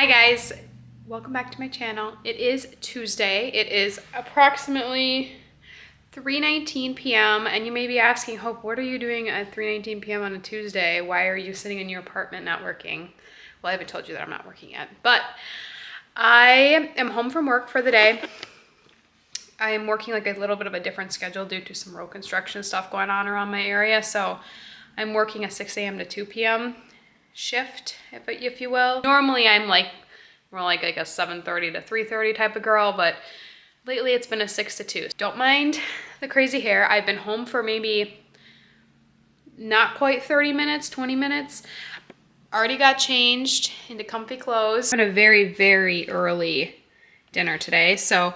Hi guys, welcome back to my channel. It is Tuesday. It is approximately 3:19 p.m. and you may be asking, Hope, what are you doing at 3:19 p.m. on a Tuesday? Why are you sitting in your apartment not working? Well, I haven't told you that I'm not working yet, but I am home from work for the day. I am working like a little bit of a different schedule due to some road construction stuff going on around my area. So I'm working a 6 a.m. to 2 p.m. shift, if you will. Normally I'm like more like a 7:30 to 3:30 type of girl, but lately it's been a 6 to 2. Don't mind the crazy hair. I've been home for maybe not quite 30 minutes, 20 minutes. Already got changed into comfy clothes. Had a very, very early dinner today. So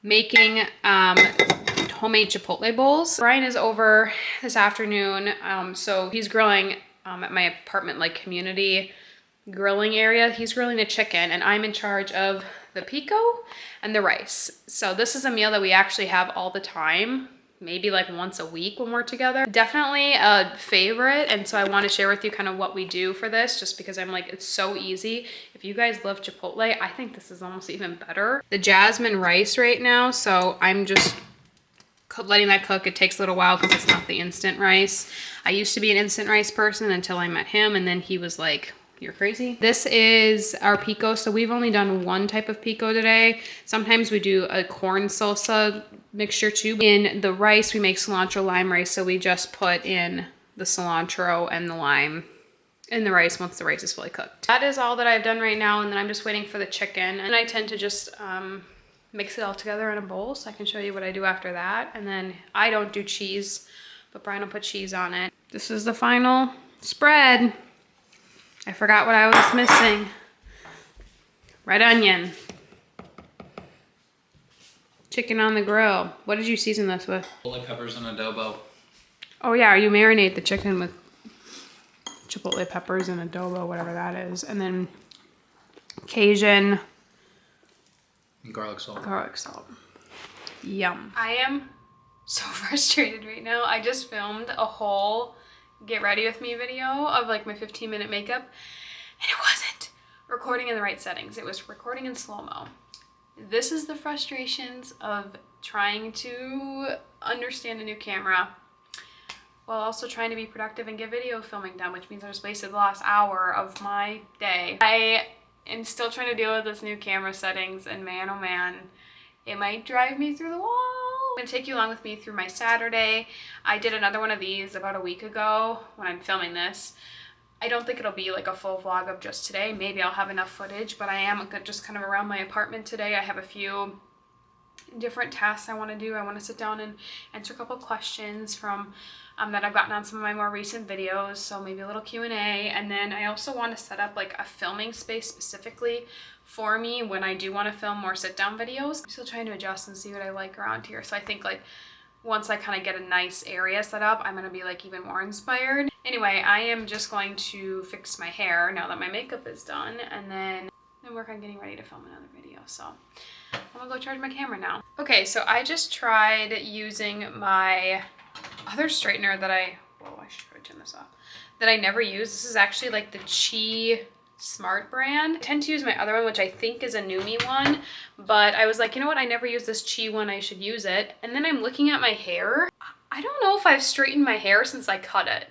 making homemade Chipotle bowls. Brian is over this afternoon. So he's grilling at my apartment, like community grilling area. He's grilling the chicken and I'm in charge of the pico and the rice. So this is a meal that we actually have all the time, maybe like once a week when we're together. Definitely a favorite. And so I want to share with you kind of what we do for this, just because I'm like, it's so easy. If you guys love Chipotle, I think this is almost even better. The jasmine rice right now. So I'm just letting that cook. It takes a little while because it's not the instant rice. I used to be an instant rice person until I met him, and then he was like, you're crazy. This is our pico. So we've only done one type of pico today. Sometimes we do a corn salsa mixture too. In the rice, we make cilantro lime rice. So we just put in the cilantro and the lime in the rice once the rice is fully cooked. That is all that I've done right now. And then I'm just waiting for the chicken. And I tend to just mix it all together in a bowl. So I can show you what I do after that. And then I don't do cheese, but Brian will put cheese on it. This is the final spread. I forgot what I was missing. Red onion. Chicken on the grill. What did you season this with? Chipotle peppers and adobo. Oh yeah, you marinate the chicken with chipotle peppers and adobo, whatever that is. And then Cajun. And garlic salt. Garlic salt. Yum. I am so frustrated right now. I just filmed a whole get ready with me video of like my 15-minute makeup, and it wasn't recording in the right settings. It was recording in slow-mo. This is the frustrations of trying to understand a new camera while also trying to be productive and get video filming done, which means I just wasted the last hour of my day. I am still trying to deal with this new camera settings, and man, oh man, it might drive me through the wall. I'm gonna take you along with me through my Saturday. I did another one of these about a week ago when I'm filming this. I don't think it'll be like a full vlog of just today. Maybe I'll have enough footage, but I am just kind of around my apartment today. I have a few different tasks I want to do. I want to sit down and answer a couple questions from that I've gotten on some of my more recent videos, so maybe a little Q&A. And then I also want to set up like a filming space specifically for me when I do want to film more sit-down videos. I'm still trying to adjust and see what I like around here. So I think like once I kind of get a nice area set up, I'm going to be like even more inspired. Anyway, I am just going to fix my hair now that my makeup is done, and then work on getting ready to film another video. So I'm gonna go charge my camera now. Okay, so I just tried using my other straightener that I should probably turn this off, that I never use. This is actually like the Chi Smart brand. I tend to use my other one, which I think is a Numi one, but I was like, you know what, I never use this Chi one, I should use it. And then I'm looking at my hair. I don't know if I've straightened my hair since I cut it.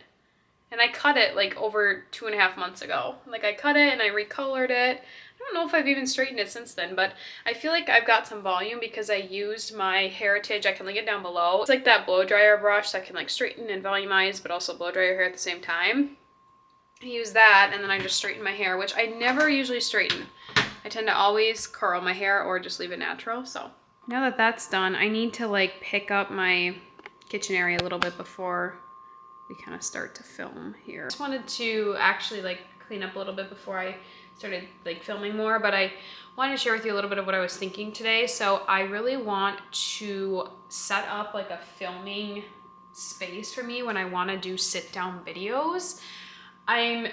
And I cut it like over 2.5 months ago. Like I cut it and I recolored it. I don't know if I've even straightened it since then, but I feel like I've got some volume because I used my Heritage. I can link it down below. It's like that blow dryer brush that can like straighten and volumize, but also blow dry your hair at the same time. I use that, and then I just straighten my hair, which I never usually straighten. I tend to always curl my hair or just leave it natural. So now that that's done, I need to like pick up my kitchen area a little bit before we kind of start to film here. I just wanted to actually like clean up a little bit before I started like filming more, but I wanted to share with you a little bit of what I was thinking today. So I really want to set up like a filming space for me when I want to do sit down videos. I'm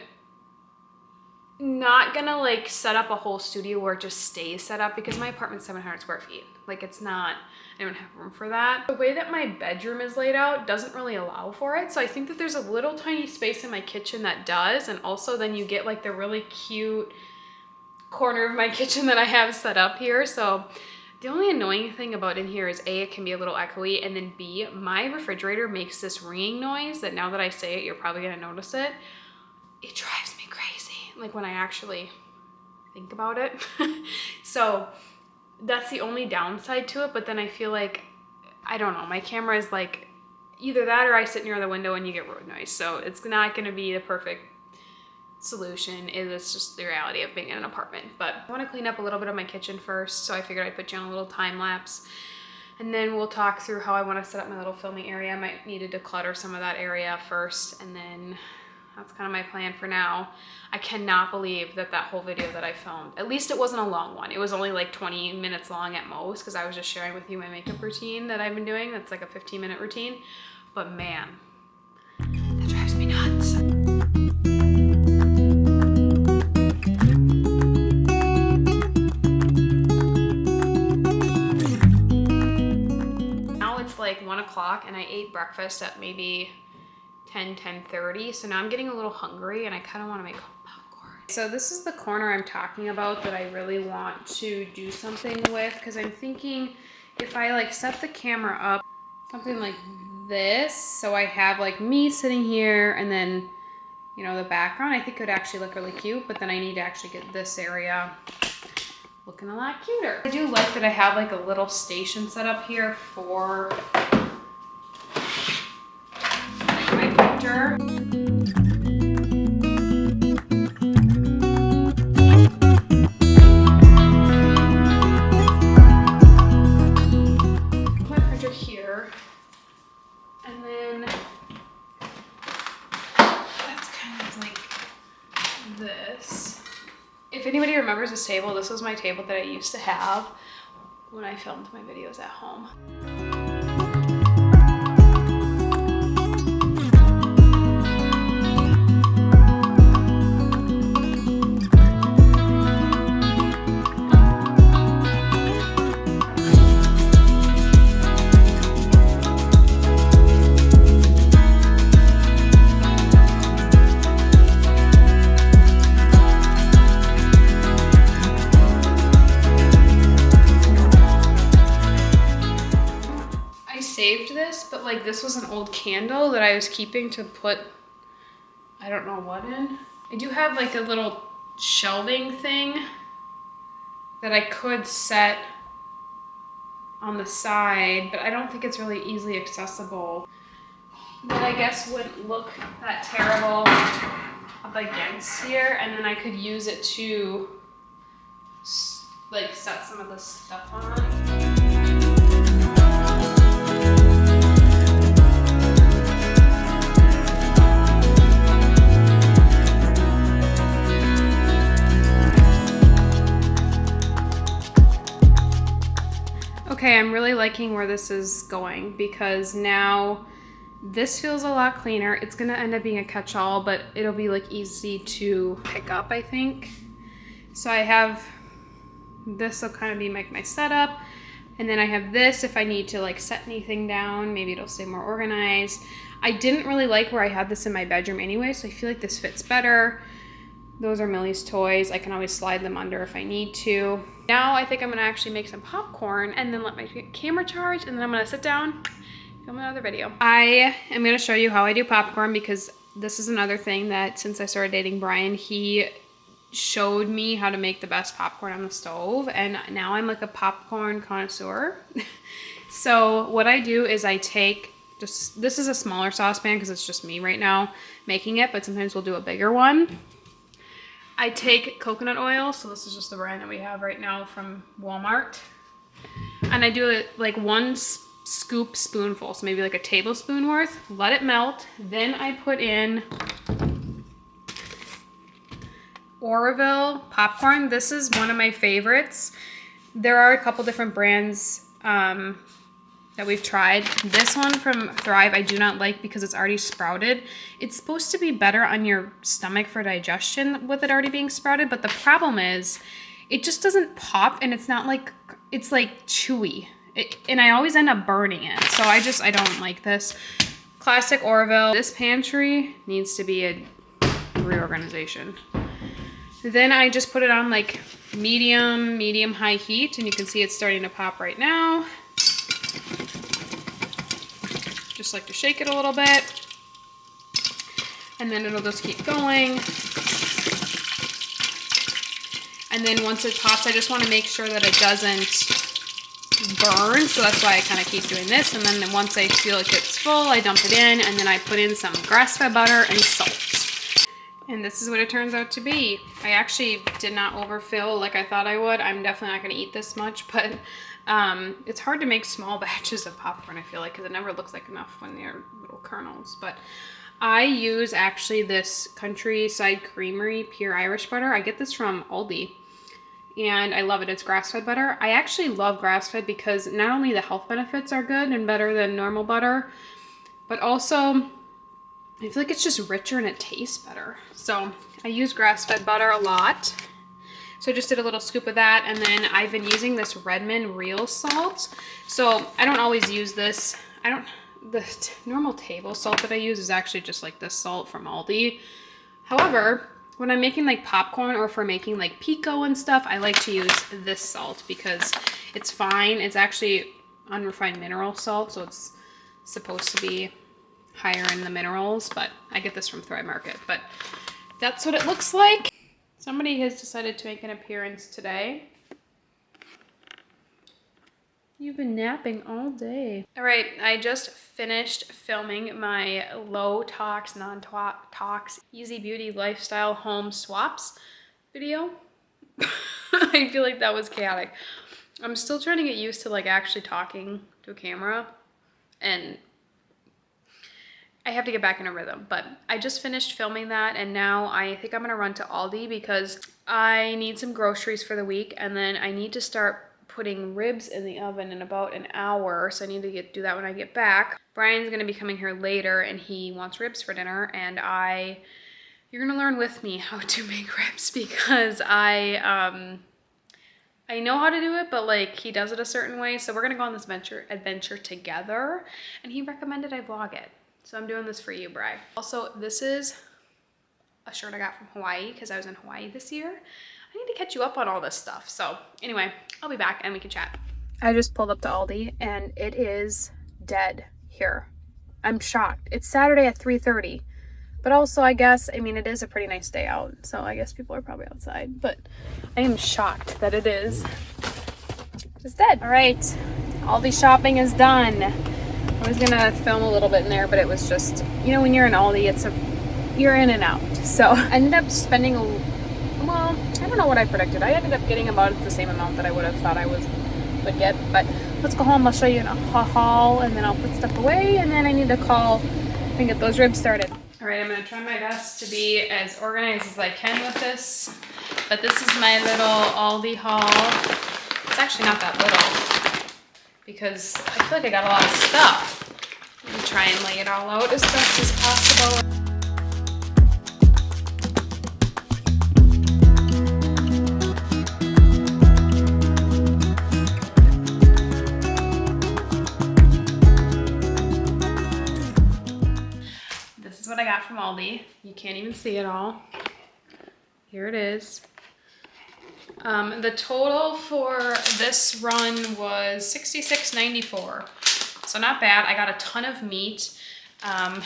not gonna like set up a whole studio where it just stays set up because my apartment's 700 square feet. Like it's not, I don't have room for that. The way that my bedroom is laid out doesn't really allow for it. So I think that there's a little tiny space in my kitchen that does. And also then you get like the really cute corner of my kitchen that I have set up here. So the only annoying thing about in here is A, it can be a little echoey, and then B, my refrigerator makes this ringing noise that now that I say it, you're probably gonna notice it. It drives me crazy, like when I actually think about it. So that's the only downside to it, but then I feel like, I don't know, my camera is like, either that or I sit near the window and you get road noise. So it's not gonna be the perfect solution. It's just the reality of being in an apartment. But I want to clean up a little bit of my kitchen first, so I figured I'd put you on a little time lapse, and then we'll talk through how I want to set up my little filming area. I might need to declutter some of that area first, and then that's kind of my plan for now. I cannot believe that that whole video that I filmed, at least it wasn't a long one. It was only like 20 minutes long at most, because I was just sharing with you my makeup routine that I've been doing. That's like a 15-minute routine. But man, that drives me nuts. Like 1 o'clock and I ate breakfast at maybe 10:30, so now I'm getting a little hungry and I kind of want to make popcorn. So this is the corner I'm talking about that I really want to do something with, because I'm thinking if I like set the camera up something like this, so I have like me sitting here and then, you know, the background, I think it would actually look really cute, but then I need to actually get this area looking a lot cuter. I do like that I have like a little station set up here for like my picture. Put my printer here, and then that's kind of like this. If anybody remembers this table, this was my table that I used to have when I filmed my videos at home. Saved this, but like this was an old candle that I was keeping to put, I don't know what in. I do have like a little shelving thing that I could set on the side, but I don't think it's really easily accessible. That I guess wouldn't look that terrible up against here, and then I could use it to like set some of this stuff on. Okay, I'm really liking where this is going, because now this feels a lot cleaner. It's gonna end up being a catch-all, but it'll be like easy to pick up, I think. So I have this will kind of be like my setup, and then I have this if I need to like set anything down, maybe it'll stay more organized. I didn't really like where I had this in my bedroom anyway, so I feel like this fits better. Those are Millie's toys. I can always slide them under if I need to. Now I think I'm gonna actually make some popcorn and then let my camera charge, and then I'm gonna sit down, film another video. I am gonna show you how I do popcorn, because this is another thing that since I started dating Brian, he showed me how to make the best popcorn on the stove, and now I'm like a popcorn connoisseur. So what I do is I take just, this is a smaller saucepan because it's just me right now making it, but sometimes we'll do a bigger one. I take coconut oil, so this is just the brand that we have right now from Walmart. And I do it like 1 scoop spoonful, so maybe like a tablespoon worth. Let it melt. Then I put in Orville popcorn. This is one of my favorites. There are a couple different brands that we've tried. This one from Thrive I do not like because it's already sprouted. It's supposed to be better on your stomach for digestion with it already being sprouted, but the problem is it just doesn't pop, and it's not like, it's like chewy. And I always end up burning it. So I don't like this. Classic Orville. This pantry needs to be a reorganization. Then I just put it on like medium high heat, and you can see it's starting to pop right now. Just like to shake it a little bit, and then it'll just keep going. And then once it pops, I just want to make sure that it doesn't burn, so that's why I kind of keep doing this. And then once I feel like it's full, I dump it in, and then I put in some grass-fed butter and salt. And this is what it turns out to be. I actually did not overfill like I thought I would. I'm definitely not going to eat this much, but it's hard to make small batches of popcorn, I feel like, because it never looks like enough when they're little kernels. But I use actually this Countryside Creamery Pure Irish Butter. I get this from Aldi, and I love it. It's grass-fed butter. I actually love grass-fed because not only the health benefits are good and better than normal butter, but also I feel like it's just richer and it tastes better. So I use grass-fed butter a lot. So I just did a little scoop of that, and then I've been using this Redmond Real Salt. So I don't always use this. The normal table salt that I use is actually just like this salt from Aldi. However, when I'm making like popcorn or for making like pico and stuff, I like to use this salt because it's fine. It's actually unrefined mineral salt, so it's supposed to be higher in the minerals, but I get this from Thrive Market. But that's what it looks like. Somebody has decided to make an appearance today. You've been napping all day. All right, I just finished filming my low tox, non-tox, easy beauty lifestyle home swaps video. I feel like that was chaotic. I'm still trying to get used to like actually talking to a camera, and I have to get back in a rhythm, but I just finished filming that, and now I think I'm gonna run to Aldi because I need some groceries for the week, and then I need to start putting ribs in the oven in about an hour, so I need to do that when I get back. Brian's gonna be coming here later, and he wants ribs for dinner, and you're gonna learn with me how to make ribs because I know how to do it, but like he does it a certain way, so we're gonna go on this adventure together, and he recommended I vlog it. So I'm doing this for you, Bri. Also, this is a shirt I got from Hawaii because I was in Hawaii this year. I need to catch you up on all this stuff. So anyway, I'll be back and we can chat. I just pulled up to Aldi and it is dead here. I'm shocked. It's Saturday at 3:30. But also, I guess, I mean, it is a pretty nice day out. So I guess people are probably outside. But I am shocked that it is just dead. All right, Aldi shopping is done. I was gonna film a little bit in there, but it was just, you know, when you're in Aldi, you're in and out. So I ended up spending well, I don't know what I predicted. I ended up getting about the same amount that I would have thought I would get. But let's go home. I'll show you in a haul, and then I'll put stuff away, and then I need to call and get those ribs started. All right, I'm gonna try my best to be as organized as I can with this. But this is my little Aldi haul. It's actually not that little because I feel like I got a lot of stuff. Let me try and lay it all out as best as possible. What I got from Aldi. You can't even see it all. Here it is. The total for this run was $66.94. So not bad. I got a ton of meat and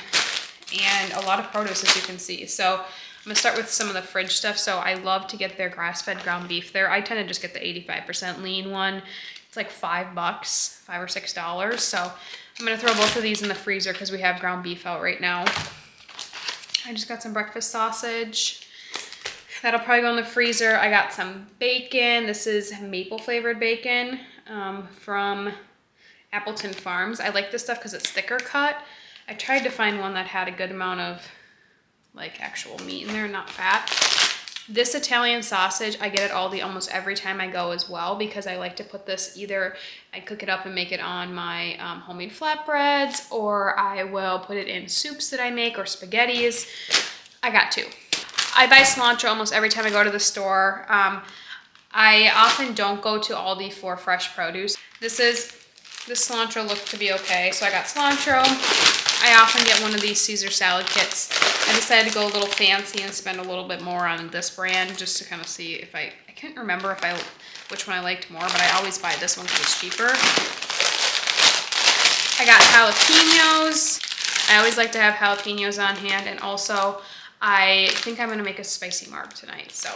a lot of produce, as you can see. So I'm gonna start with some of the fridge stuff. So I love to get their grass-fed ground beef there. I tend to just get the 85% lean one. It's like $5, $5 or $6. So I'm gonna throw both of these in the freezer because we have ground beef out right now. I just got some breakfast sausage. That'll probably go in the freezer. I got some bacon. This is maple flavored bacon from Appleton Farms. I like this stuff because it's thicker cut. I tried to find one that had a good amount of like actual meat in there, not fat. This Italian sausage, I get at Aldi almost every time I go as well because I like to put this either, I cook it up and make it on my homemade flatbreads, or I will put it in soups that I make or spaghettis. I got two. I buy cilantro almost every time I go to the store. I often don't go to Aldi for fresh produce. This cilantro looked to be okay, so I got cilantro. I often get one of these Caesar salad kits. I decided to go a little fancy and spend a little bit more on this brand just to kind of see if I can't remember which one I liked more, but I always buy this one because it's cheaper. I got jalapenos. I always like to have jalapenos on hand, and also I think I'm gonna make a spicy marg tonight, so.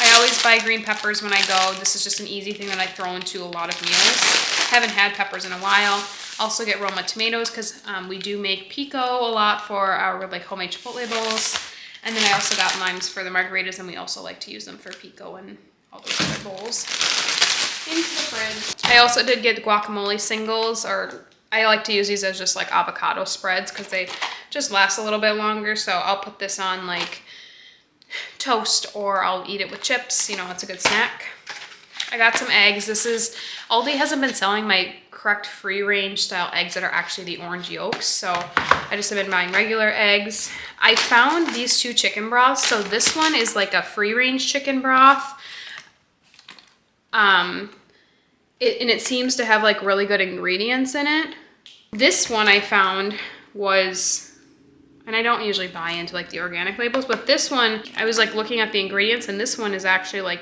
I always buy green peppers when I go. This is just an easy thing that I throw into a lot of meals. Haven't had peppers in a while. Also get Roma tomatoes because we do make pico a lot for our like homemade chipotle bowls. And then I also got limes for the margaritas, and we also like to use them for pico and all those other bowls. Into the fridge. I also did get guacamole singles, or I like to use these as just like avocado spreads because they just last a little bit longer. So I'll put this on like toast, or I'll eat it with chips. You know, it's a good snack. I got some eggs. Aldi hasn't been selling my correct free range style eggs that are actually the orange yolks. So I just have been buying regular eggs. I found these two chicken broths. So this one is like a free range chicken broth. And it seems to have like really good ingredients in it. This one I found was, and I don't usually buy into like the organic labels, but this one, I was like looking at the ingredients, and this one is actually like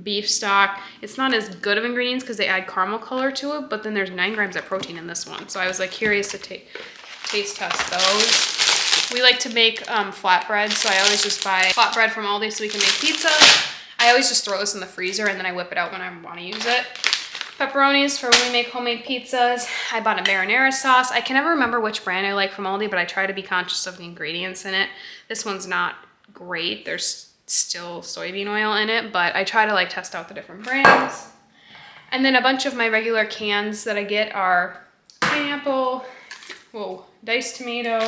beef stock. It's not as good of ingredients because they add caramel color to it, but then there's 9 grams of protein in this one. So I was like curious to taste test those. We like to make flatbread, so I always just buy flatbread from Aldi so we can make pizza. I always just throw this in the freezer and then I whip it out when I want to use it. Pepperonis for when we make homemade pizzas. I bought a marinara sauce. I can never remember which brand I like from Aldi, but I try to be conscious of the ingredients in it. This one's not great. There's still soybean oil in it, but I try to like test out the different brands. And then a bunch of my regular cans that I get are pineapple, diced tomato,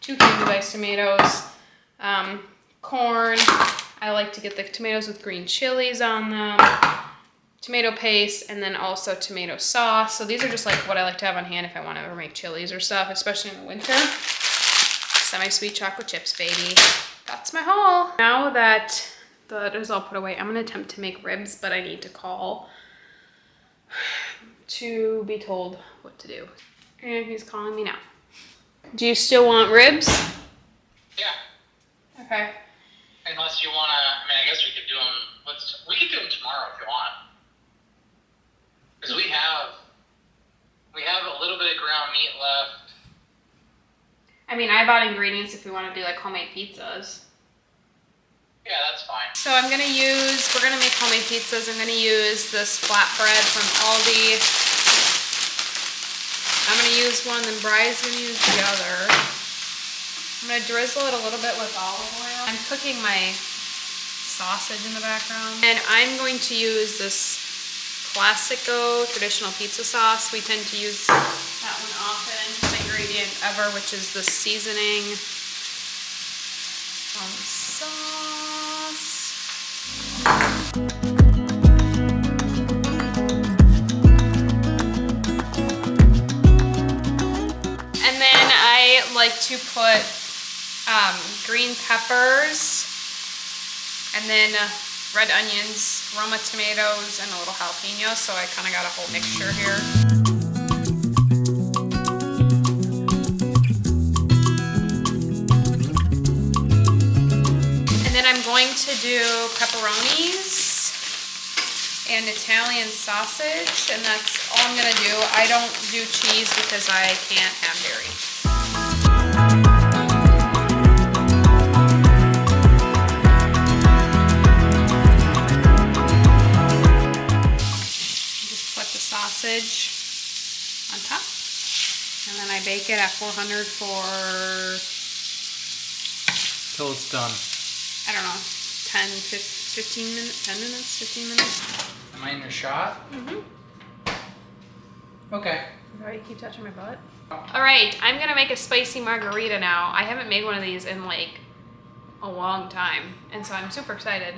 2 cans of diced tomatoes, corn. I like to get the tomatoes with green chilies on them, tomato paste, and then also tomato sauce. So these are just like what I like to have on hand if I want to ever make chilies or stuff, especially in the winter. Semi-sweet chocolate chips, baby. That's my haul. Now that that is all put away, I'm gonna attempt to make ribs, but I need to call to be told what to do. And he's calling me now. Do you still want ribs? Yeah. Okay. Unless you wanna, I guess we could do them. We could do them tomorrow if you want. Because we have a little bit of ground meat left. I mean, I bought ingredients if we want to do like homemade pizzas. Yeah, that's fine. So we're gonna make homemade pizzas. I'm gonna use this flatbread from Aldi. I'm gonna use one, then Bry's gonna use the other. I'm gonna drizzle it a little bit with olive oil. I'm cooking my sausage in the background. And I'm going to use this Classico traditional pizza sauce. We tend to use that one often. The ingredient ever, which is the seasoning sauce. And then I like to put green peppers, and then red onions, Roma tomatoes, and a little jalapeno, so I kind of got a whole mixture here. And then I'm going to do pepperonis and Italian sausage, and that's all I'm gonna do. I don't do cheese because I can't have dairy. Sausage on top, and then I bake it at 400 for till it's done. I don't know, 15 minutes, 10 minutes, 15 minutes. Am I in your shot? Mm-hmm. Okay. Why you keep touching my butt? All right, I'm gonna make a spicy margarita now. I haven't made one of these in like a long time, and so I'm super excited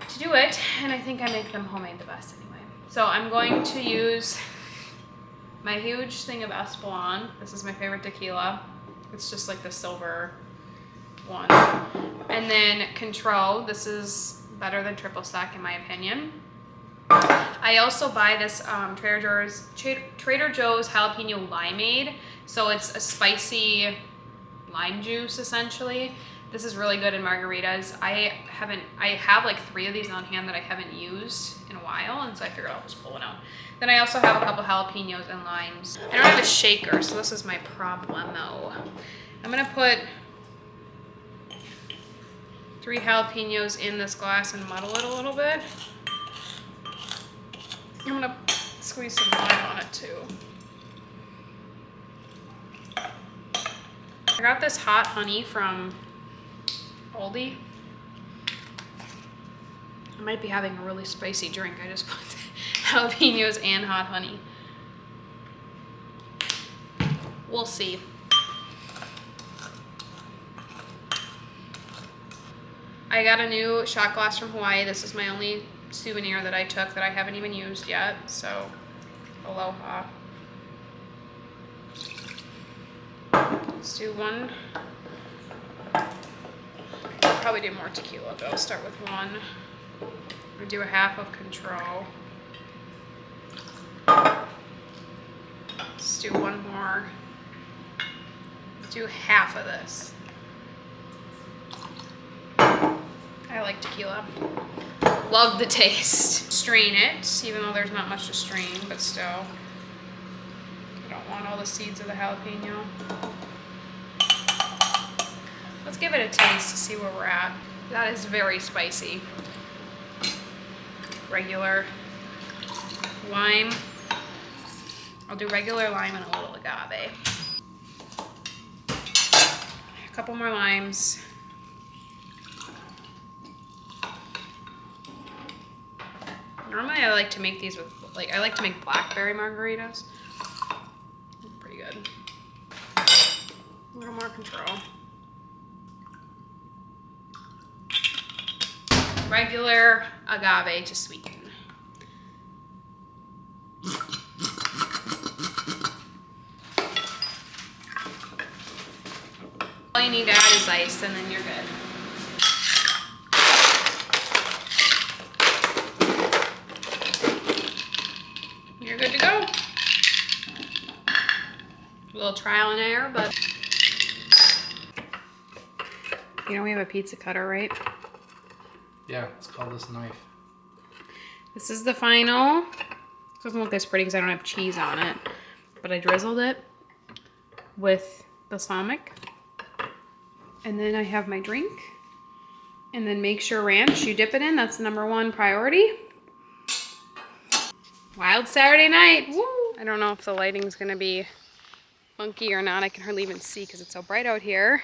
to do it, and I think I make them homemade the best anyway. So I'm going to use my huge thing of Espolon. This is my favorite tequila. It's just like the silver one. And then Control. This is better than triple sec in my opinion. I also buy this Trader Joe's jalapeno limeade. So it's a spicy lime juice essentially. This is really good in margaritas. I have like 3 of these on hand that I haven't used in a while, and so I figured I'll just pull one out. Then I also have a couple jalapenos and limes. I don't have a shaker, so this is my problemo. I'm gonna put 3 jalapenos in this glass and muddle it a little bit. I'm gonna squeeze some lime on it too. I got this hot honey from Aldi. I might be having a really spicy drink. I just put jalapenos and hot honey. We'll see. I got a new shot glass from Hawaii. This is my only souvenir that I took that I haven't even used yet. So, aloha. Let's do one. Probably do more tequila, but I'll start with one. We'll do a half of Control. Let's do one more. Let's do half of this. I like tequila. Love the taste. Strain it, even though there's not much to strain, but still. I don't want all the seeds of the jalapeno. Let's give it a taste to see where we're at. That is very spicy. Regular lime. I'll do regular lime and a little agave. A couple more limes. Normally I like to make these with, I like to make blackberry margaritas. Pretty good. A little more Control. Regular agave to sweeten. All you need to add is ice and then you're good. You're good to go. A little trial and error, but you know we have a pizza cutter, right? Yeah, let's call this knife. This is the final. It doesn't look as pretty because I don't have cheese on it, but I drizzled it with balsamic. And then I have my drink. And then make sure ranch, you dip it in. That's the #1 priority. Wild Saturday night. Woo! I don't know if the lighting's gonna be funky or not. I can hardly even see because it's so bright out here.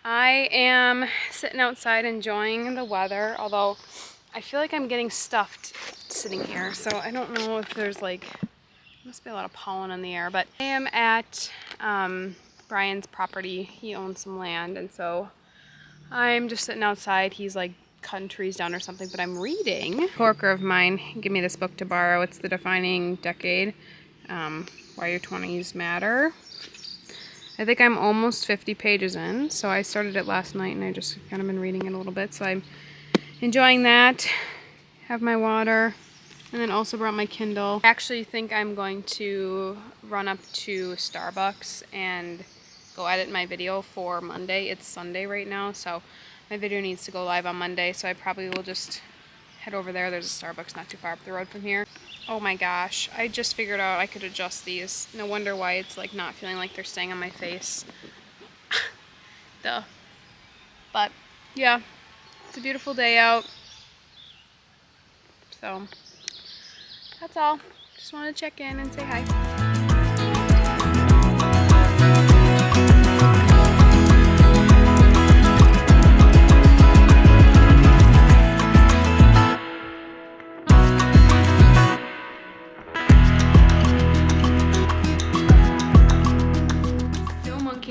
I am sitting outside enjoying the weather, although I feel like I'm getting stuffed sitting here. So I don't know if there's must be a lot of pollen in the air, but I am at Brian's property. He owns some land, and so I'm just sitting outside. He's like cutting trees down or something, but I'm reading. A coworker of mine gave me this book to borrow. It's The Defining Decade, Why Your 20s Matter. I think I'm almost 50 pages in, so I started it last night and I just kind of been reading it a little bit, so I'm enjoying that. Have my water, and then also brought my Kindle. I actually think I'm going to run up to Starbucks and go edit my video for Monday. It's Sunday right now, so my video needs to go live on Monday, so I probably will just head over there. There's a Starbucks not too far up the road from here. Oh my gosh, I just figured out I could adjust these. No wonder why it's like not feeling like they're staying on my face. Duh. But yeah, it's a beautiful day out. So that's all. Just wanted to check in and say hi.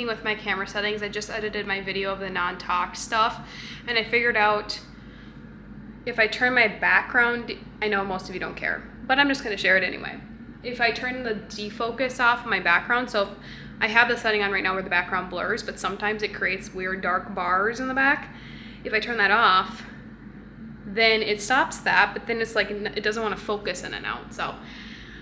With my camera settings. I just edited my video of the non-talk stuff, and I figured out if I turn my background, I know most of you don't care, but I'm just going to share it anyway. If I turn the defocus off my background, so I have the setting on right now where the background blurs, but sometimes it creates weird dark bars in the back. If I turn that off, then it stops that, but then it's like, it doesn't want to focus in and out. So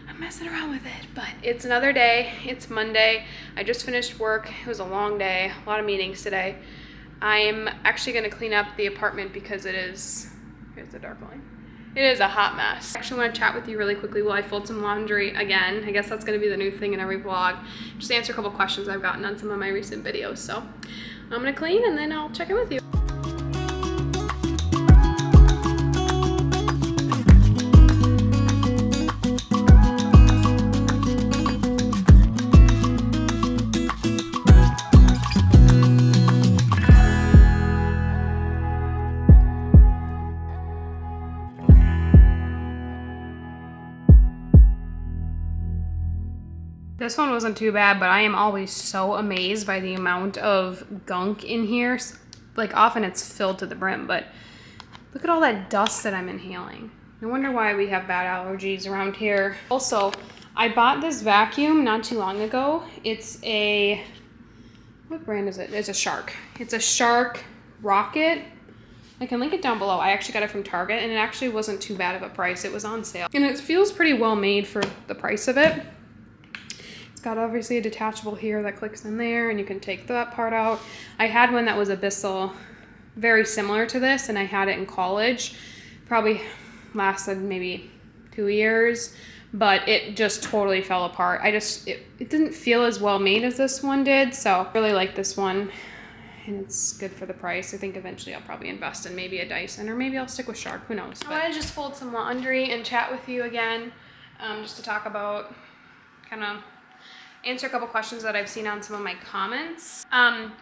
I'm messing around with it, but it's another day. It's Monday. I just finished work. It was a long day, a lot of meetings today. I'm actually going to clean up the apartment because it is, here's the dark line. It is a hot mess. I actually want to chat with you really quickly while I fold some laundry again. I guess that's going to be the new thing in every vlog. Just answer a couple questions I've gotten on some of my recent videos. So I'm going to clean and then I'll check in with you. This one wasn't too bad, but I am always so amazed by the amount of gunk in here. Like, often it's filled to the brim, but look at all that dust that I'm inhaling. No wonder why we have bad allergies around here. Also, I bought this vacuum not too long ago. It's a, what brand is it? It's a Shark. It's a Shark Rocket. I can link it down below. I actually got it from Target, and it actually wasn't too bad of a price. It was on sale. And it feels pretty well made for the price of it. Got obviously a detachable here that clicks in there, and you can take that part out. I had one that was a Bissell, very similar to this, and I had it in college. Probably lasted maybe 2 years, but it just totally fell apart. It didn't feel as well made as this one did, so I really like this one, and it's good for the price. I think eventually I'll probably invest in maybe a Dyson, or maybe I'll stick with Shark, who knows. I want to just fold some laundry and chat with you again, just to talk about kind of answer a couple questions that I've seen on some of my comments.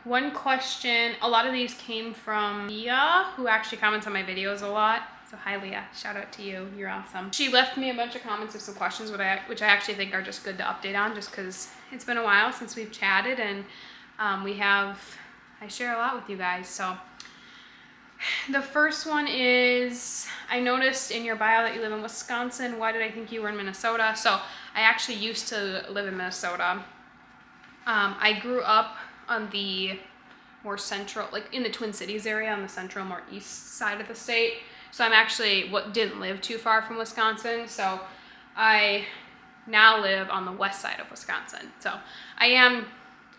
One question, a lot of these came from Leah, who actually comments on my videos a lot. So hi Leah, shout out to you, you're awesome. She left me a bunch of comments of some questions which I actually think are just good to update on, just because it's been a while since we've chatted, and I share a lot with you guys. So the first one is, I noticed in your bio that you live in Wisconsin. Why did I think you were in Minnesota? So I actually used to live in Minnesota. I grew up on the more central, like in the Twin Cities area, on the central, more east side of the state. So I'm actually didn't live too far from Wisconsin. So I now live on the west side of Wisconsin. So I am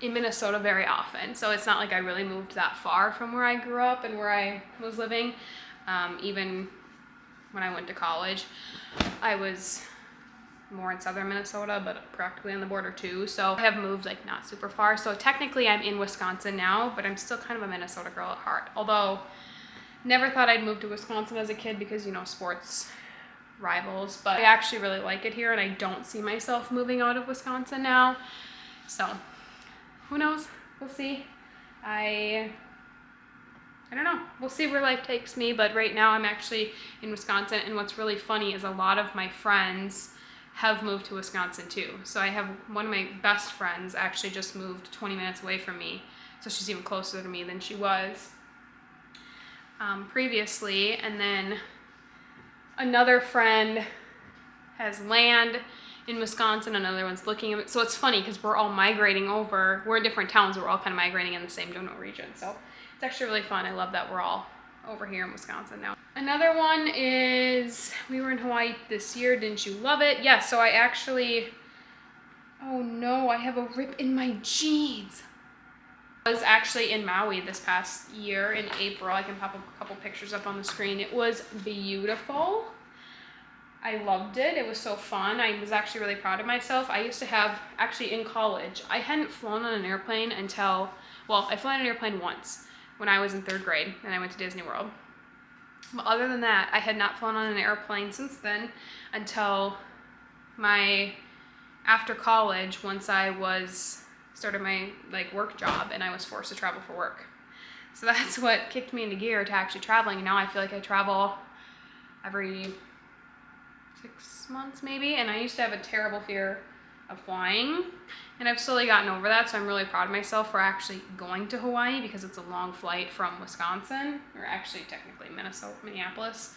in Minnesota very often. So it's not like I really moved that far from where I grew up and where I was living. Even when I went to college, I was more in southern Minnesota, but practically on the border too. So I have moved like not super far. So technically I'm in Wisconsin now, but I'm still kind of a Minnesota girl at heart. Although never thought I'd move to Wisconsin as a kid because, you know, sports rivals, but I actually really like it here, and I don't see myself moving out of Wisconsin now. So who knows? We'll see. I don't know. We'll see where life takes me, but right now I'm actually in Wisconsin, and what's really funny is a lot of my friends have moved to Wisconsin too. So I have one of my best friends actually just moved 20 minutes away from me, so she's even closer to me than she was previously. And then another friend has land in Wisconsin, another one's looking at it. So it's funny because we're all migrating over. We're in different towns, but we're all kind of migrating in the same general region. So it's actually really fun. I love that we're all over here in Wisconsin now. Another one is, we were in Hawaii this year. Didn't you love it? Yes, so I actually, oh no, I have a rip in my jeans. I was actually in Maui this past year in April. I can pop a couple pictures up on the screen. It was beautiful. I loved it. It was so fun. I was actually really proud of myself. I used to have, actually in college, I hadn't flown on an airplane until, well, I flew on an airplane once when I was in 3rd grade and I went to Disney World. But other than that, I had not flown on an airplane since then until after college, once I started my work job and I was forced to travel for work. So that's what kicked me into gear to actually traveling. And now I feel like I travel every 6 months maybe, and I used to have a terrible fear of flying, and I've slowly gotten over that, so I'm really proud of myself for actually going to Hawaii because it's a long flight from Wisconsin, or actually technically Minneapolis.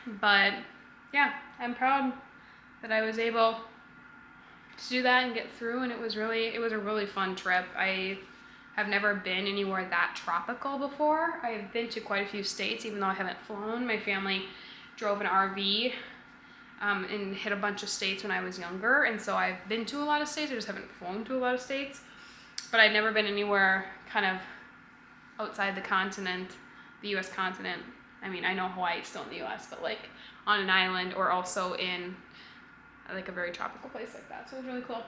But yeah, I'm proud that I was able to do that and get through, and it was a really fun trip. I I've never been anywhere that tropical before. I've been to quite a few states, even though I haven't flown. My family drove an RV and hit a bunch of states when I was younger, and so I've been to a lot of states. I just haven't flown to a lot of states, but I've never been anywhere kind of outside the continent, the U.S. continent. I mean, I know Hawaii's still in the U.S., but like on an island or also in like a very tropical place like that. So it was really cool.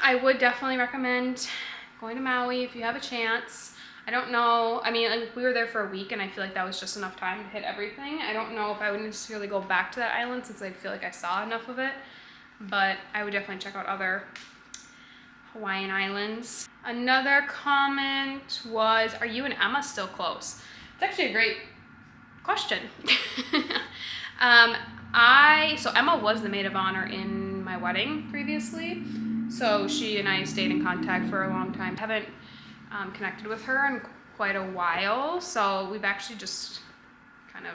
I would definitely recommend going to Maui if you have a chance. I don't know, I mean, like, we were there for a week and I feel like that was just enough time to hit everything. I don't know if I would necessarily go back to that island since I feel like I saw enough of it, but I would definitely check out other Hawaiian islands. Another comment was, are you and Emma still close? It's actually a great question. So Emma was the maid of honor in my wedding previously. So she and I stayed in contact for a long time. Haven't connected with her in quite a while. So we've actually just kind of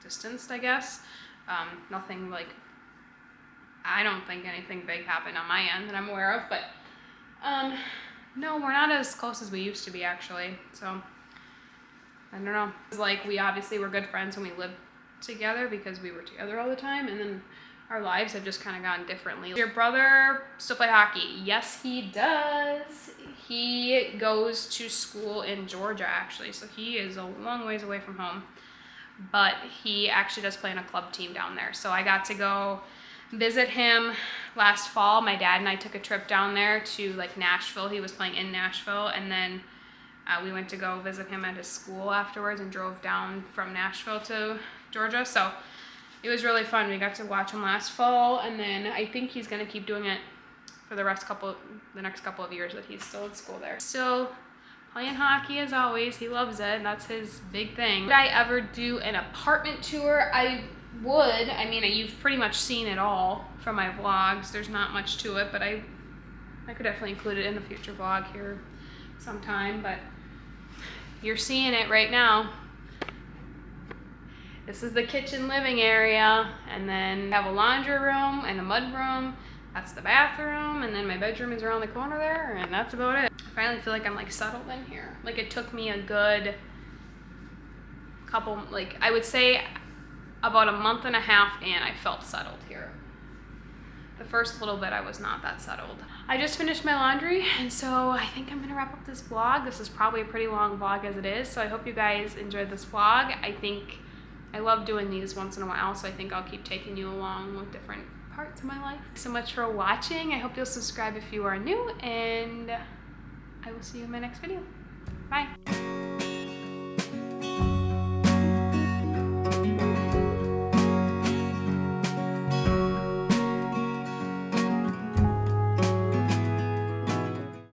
distanced, I guess. Nothing like, I don't think anything big happened on my end that I'm aware of, but no, we're not as close as we used to be actually. So I don't know. It's like we obviously were good friends when we lived together because we were together all the time, and then our lives have just kind of gone differently. Your brother still play hockey? Yes, he does. He goes to school in Georgia actually, so he is a long ways away from home, but he actually does play in a club team down there. So I got to go visit him last fall. My dad and I took a trip down there to like Nashville. He was playing in Nashville, and then we went to go visit him at his school afterwards and drove down from Nashville to Georgia. So it was really fun. We got to watch him last fall, and then I think he's gonna keep doing it for the next couple of years that he's still in school there. Still playing hockey as always. He loves it, and that's his big thing. Would I ever do an apartment tour? I would. I mean, you've pretty much seen it all from my vlogs. There's not much to it, but I could definitely include it in a future vlog here sometime, but you're seeing it right now. This is the kitchen living area, and then we have a laundry room and a mud room. That's the bathroom, and then my bedroom is around the corner there, and that's about it. I finally feel like I'm like settled in here. Like it took me a good couple, like I would say about a month and a half in, I felt settled here. The first little bit I was not that settled. I just finished my laundry, and so I think I'm gonna wrap up this vlog. This is probably a pretty long vlog as it is, so I hope you guys enjoyed this vlog. I love doing these once in a while, so I think I'll keep taking you along with different parts of my life. Thanks so much for watching. I hope you'll subscribe if you are new, and I will see you in my next video. Bye.